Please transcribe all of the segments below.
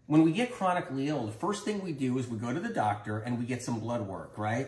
When we get chronically ill, the first thing we do is we go to the doctor and we get some blood work, right?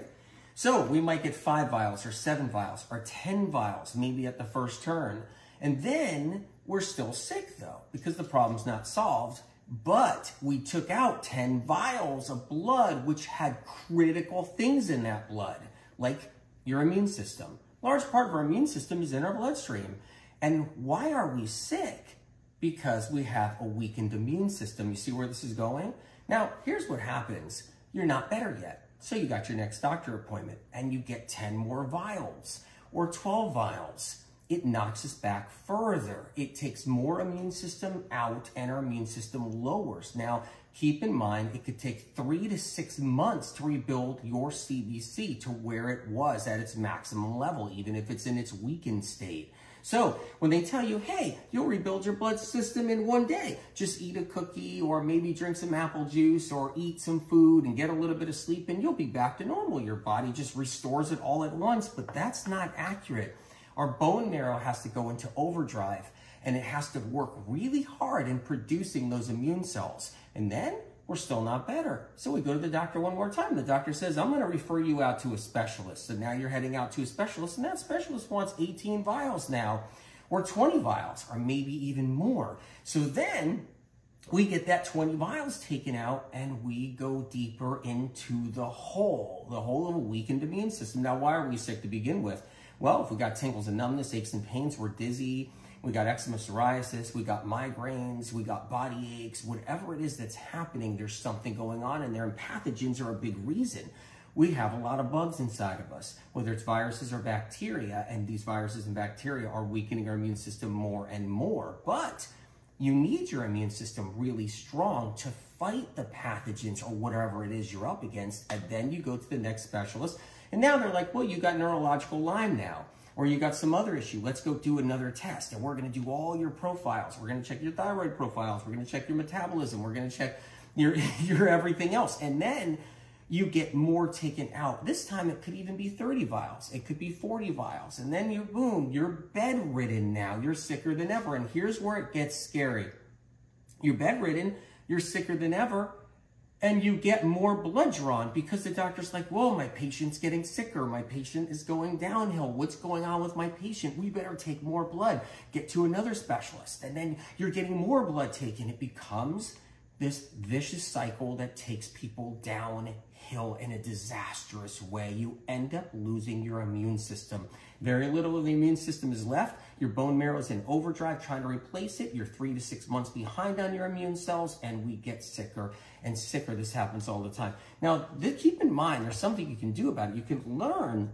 So we might get 5 vials or 7 vials or 10 vials, maybe at the first turn. And then we're still sick though, because the problem's not solved. But we took out 10 vials of blood, which had critical things in that blood, like your immune system. A large part of our immune system is in our bloodstream. And why are we sick? Because we have a weakened immune system. You see where this is going? Now, here's what happens. You're not better yet. So you got your next doctor appointment and you get 10 more vials or 12 vials. It knocks us back further. It takes more immune system out and our immune system lowers. Now, keep in mind, it could take 3 to 6 months to rebuild your CBC to where it was at its maximum level, even if it's in its weakened state. So when they tell you, hey, you'll rebuild your blood system in 1 day, just eat a cookie or maybe drink some apple juice or eat some food and get a little bit of sleep and you'll be back to normal. Your body just restores it all at once, but that's not accurate. Our bone marrow has to go into overdrive and it has to work really hard in producing those immune cells. And then we're still not better. So we go to the doctor one more time. The doctor says, I'm going to refer you out to a specialist. So now you're heading out to a specialist and that specialist wants 18 vials now or 20 vials or maybe even more. So then we get that 20 vials taken out and we go deeper into the hole of a weakened immune system. Now, why are we sick to begin with? Well, if we got tingles and numbness, aches and pains, we're dizzy, we got eczema, psoriasis, we got migraines, we got body aches, whatever it is that's happening, there's something going on in there, and pathogens are a big reason. We have a lot of bugs inside of us, whether it's viruses or bacteria, and these viruses and bacteria are weakening our immune system more and more. But you need your immune system really strong to fight the pathogens or whatever it is you're up against, and then you go to the next specialist. And now they're like, well, you got neurological Lyme now, or you got some other issue. Let's go do another test. And we're going to do all your profiles. We're going to check your thyroid profiles. We're going to check your metabolism. We're going to check your everything else. And then you get more taken out. This time it could even be 30 vials. It could be 40 vials. And then boom, you're bedridden now. You're sicker than ever. And here's where it gets scary. You're bedridden. You're sicker than ever. And you get more blood drawn because the doctor's like, whoa, my patient's getting sicker. My patient is going downhill. What's going on with my patient? We better take more blood. Get to another specialist. And then you're getting more blood taken. It becomes this vicious cycle that takes people downhill in a disastrous way. You end up losing your immune system. Very little of the immune system is left. Your bone marrow is in overdrive trying to replace it. You're 3 to 6 months behind on your immune cells, and we get sicker and sicker. This happens all the time. Now, keep in mind, there's something you can do about it. You can learn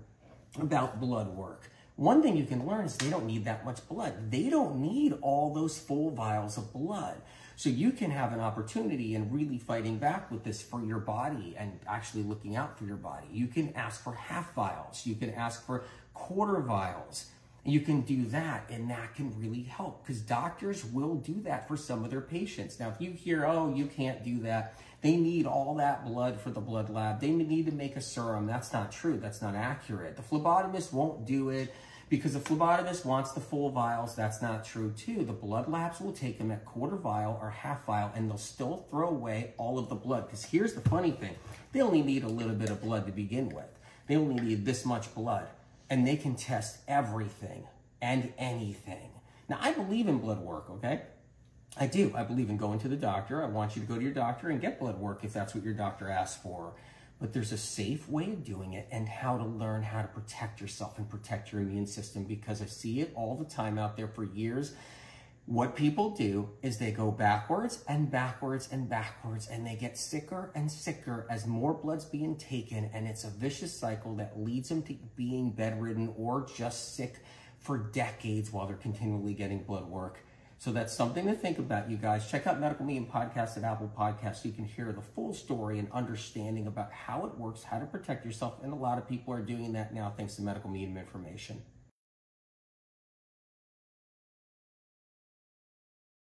about blood work. One thing you can learn is they don't need that much blood. They don't need all those full vials of blood. So you can have an opportunity in really fighting back with this for your body and actually looking out for your body. You can ask for half vials. You can ask for quarter vials. You can do that, and that can really help because doctors will do that for some of their patients. Now, if you hear, oh, you can't do that, they need all that blood for the blood lab. They need to make a serum. That's not true. That's not accurate. The phlebotomist won't do it because the phlebotomist wants the full vials. That's not true, too. The blood labs will take them at quarter vial or half vial, and they'll still throw away all of the blood because here's the funny thing. They only need a little bit of blood to begin with. They only need this much blood. And they can test everything and anything. Now, I believe in blood work, okay? I do. I believe in going to the doctor. I want you to go to your doctor and get blood work if that's what your doctor asks for. But there's a safe way of doing it and how to learn how to protect yourself and protect your immune system because I see it all the time out there for years. What people do is they go backwards and backwards and backwards, and they get sicker and sicker as more blood's being taken, and it's a vicious cycle that leads them to being bedridden or just sick for decades while they're continually getting blood work. So that's something to think about, you guys. Check out Medical Medium Podcast at Apple Podcasts so you can hear the full story and understanding about how it works, how to protect yourself, and a lot of people are doing that now thanks to Medical Medium information.